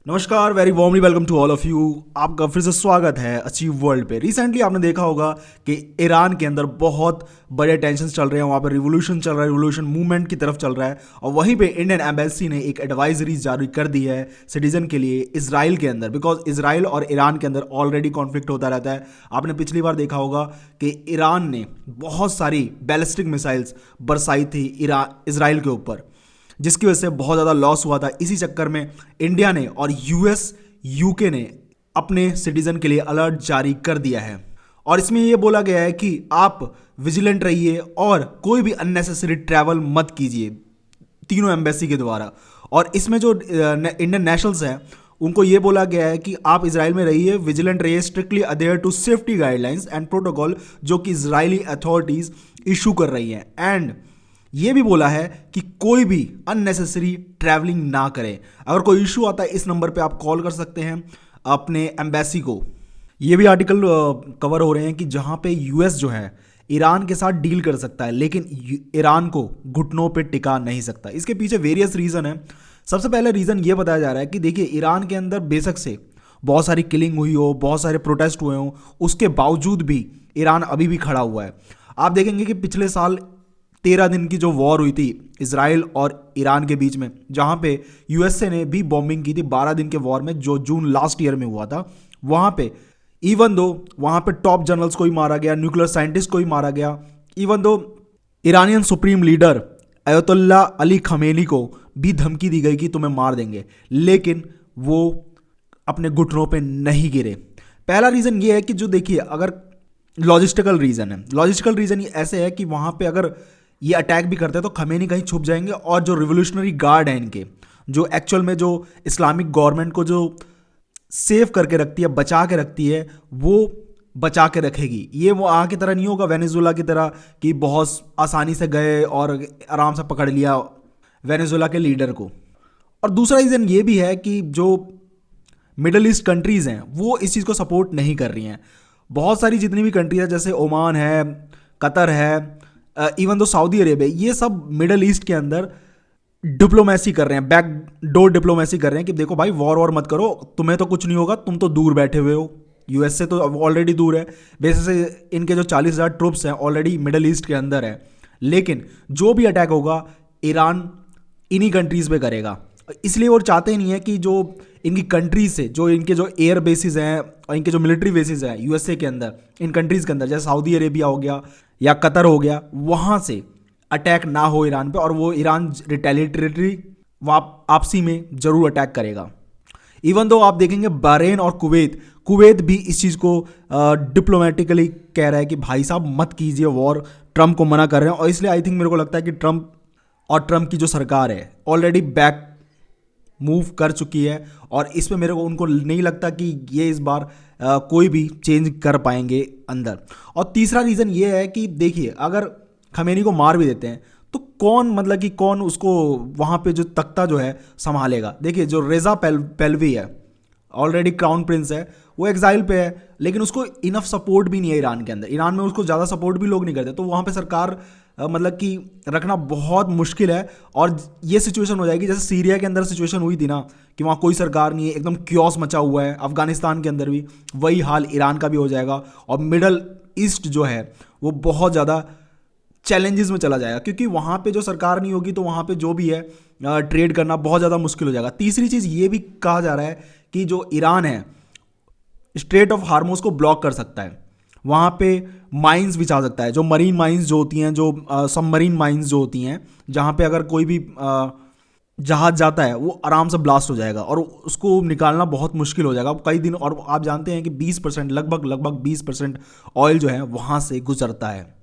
नमस्कार, very warmly welcome to all of you. आपका फिर से स्वागत है अचीव वर्ल्ड पे। रिसेंटली आपने देखा होगा कि ईरान के अंदर बहुत बड़े टेंशन चल रहे हैं, वहाँ पे रिवोल्यूशन चल रहा है, रिवोल्यूशन मूवमेंट की तरफ चल रहा है। और वहीं पे इंडियन एम्बेसी ने एक एडवाइजरी जारी कर दी है सिटीजन के लिए इसराइल के अंदर, बिकॉज इसराइल और ईरान के अंदर ऑलरेडी कॉन्फ्लिक्ट होता रहता है। आपने पिछली बार देखा होगा कि ईरान ने बहुत सारी बैलिस्टिक मिसाइल्स बरसाई थी इसराइल के ऊपर, जिसकी वजह से बहुत ज़्यादा लॉस हुआ था। इसी चक्कर में इंडिया ने और यूएस यूके ने अपने सिटीजन के लिए अलर्ट जारी कर दिया है। और इसमें यह बोला गया है कि आप विजिलेंट रहिए और कोई भी अननेसेसरी ट्रैवल मत कीजिए तीनों एम्बेसी के द्वारा। और इसमें जो इंडियन नेशनल्स हैं उनको ये बोला गया है कि आप इजराइल में रहिए, विजिलेंट रहिए, strictly adhere to safety guidelines and protocol जो कि इजरायली अथॉरिटीज़ इशू कर रही हैं। एंड ये भी बोला है कि कोई भी अननेसेसरी ट्रैवलिंग ना करें। अगर कोई इशू आता है इस नंबर पे आप कॉल कर सकते हैं अपने एम्बेसी को। ये भी आर्टिकल कवर हो रहे हैं कि जहाँ पे यूएस जो है ईरान के साथ डील कर सकता है, लेकिन ईरान को घुटनों पे टिका नहीं सकता। इसके पीछे वेरियस रीज़न है। सबसे पहले रीज़न ये बताया जा रहा है कि देखिए, ईरान के अंदर बेशक से बहुत सारी किलिंग हुई हो, बहुत सारे प्रोटेस्ट हुए हों, उसके बावजूद भी ईरान अभी भी खड़ा हुआ है। आप देखेंगे कि पिछले साल 13 दिन की जो वॉर हुई थी इसराइल और ईरान के बीच में, जहाँ पे यूएसए ने भी बॉम्बिंग की थी 12 दिन के वॉर में, जो जून लास्ट ईयर में हुआ था। वहाँ पे इवन दो वहाँ पे टॉप जनरल्स को ही मारा गया, न्यूक्लियर साइंटिस्ट को ही मारा गया, even though Iranian supreme leader अयतुल्ला Ali Khamenei को भी धमकी दी गई कि तुम्हें मार देंगे, लेकिन वो अपने घुटनों पे नहीं गिरे। पहला रीज़न ये है कि जो देखिए, अगर लॉजिस्टिकल रीज़न है, लॉजिस्टिकल रीज़न ये ऐसे है कि वहाँ पे अगर ये अटैक भी करते हैं तो खमेनी कहीं छुप जाएंगे, और जो रिवोल्यूशनरी गार्ड है इनके, जो एक्चुअल में जो इस्लामिक गवर्नमेंट को जो सेव करके रखती है, बचा के रखती है, वो बचा के रखेगी। ये वो वहाँ की तरह नहीं होगा, वेनेजुएला की तरह कि बहुत आसानी से गए और आराम से पकड़ लिया वेनेजुएला के लीडर को। और दूसरा रीज़न ये भी है कि जो मिडल ईस्ट कंट्रीज़ हैं वो इस चीज़ को सपोर्ट नहीं कर रही हैं। बहुत सारी जितनी भी कंट्रीज है, जैसे ओमान है, कतर है, इवन दो सऊदी अरेबिया, ये सब मिडल ईस्ट के अंदर डिप्लोमेसी कर रहे हैं, बैक डोर डिप्लोमेसी कर रहे हैं कि देखो भाई, वॉर मत करो, तुम्हें तो कुछ नहीं होगा, तुम तो दूर बैठे हुए हो। यूएस से तो ऑलरेडी दूर है, वैसे से इनके जो 40,000 ट्रूप्स हैं ऑलरेडी मिडल ईस्ट के अंदर है। लेकिन जो भी अटैक होगा ईरान इन्हीं कंट्रीज़ पे करेगा, इसलिए वो चाहते ही नहीं है कि जो इनकी कंट्रीज से, जो इनके जो एयर बेसिस हैं और इनके जो मिलिट्री बेसिस हैं यूएसए के अंदर, इन कंट्रीज़ के अंदर, जैसे सऊदी अरेबिया हो गया या कतर हो गया, वहाँ से अटैक ना हो ईरान पे, और वो ईरान रिटेलिएटरी आपसी में ज़रूर अटैक करेगा। इवन दो आप देखेंगे बहरीन और कुवैत भी इस चीज़ को डिप्लोमेटिकली कह रहा है कि भाई साहब मत कीजिए वॉर, ट्रम्प को मना कर रहे हैं। और इसलिए आई थिंक मेरे को लगता है कि ट्रम्प की जो सरकार है ऑलरेडी बैक मूव कर चुकी है, और इस पे मेरे को उनको नहीं लगता कि ये इस बार कोई भी चेंज कर पाएंगे अंदर। और तीसरा रीज़न ये है कि देखिए, अगर खमेनी को मार भी देते हैं तो कौन, मतलब कि कौन उसको वहाँ पे जो तख्ता जो है संभालेगा। देखिए, जो रेज़ा पहलवी है ऑलरेडी क्राउन प्रिंस है, वो एग्जाइल पे है, लेकिन उसको इनफ सपोर्ट भी नहीं है ईरान के अंदर। ईरान में उसको ज़्यादा सपोर्ट भी लोग नहीं करते, तो वहाँ पे सरकार मतलब कि रखना बहुत मुश्किल है। और ये सिचुएशन हो जाएगी जैसे सीरिया के अंदर सिचुएशन हुई थी ना, कि वहाँ कोई सरकार नहीं है, एकदम क्योस मचा हुआ है। अफगानिस्तान के अंदर भी वही हाल ईरान का भी हो जाएगा, और मिडल ईस्ट जो है वो बहुत ज़्यादा चैलेंजेस में चला जाएगा, क्योंकि वहाँ पे जो सरकार नहीं होगी तो वहाँ पे जो भी है ट्रेड करना बहुत ज़्यादा मुश्किल हो जाएगा। तीसरी चीज़ ये भी कहा जा रहा है कि जो ईरान है स्ट्रेट ऑफ हार्मोज को ब्लॉक कर सकता है, वहाँ पे माइंस बिछा सकता है, जो मरीन माइंस जो होती हैं, जो सबमरीन माइंस जो होती हैं, जहाँ पे अगर कोई भी जहाज जाता है वो आराम से ब्लास्ट हो जाएगा और उसको निकालना बहुत मुश्किल हो जाएगा कई दिन। और आप जानते हैं कि 20% लगभग 20% ऑयल जो है वहाँ से गुजरता है।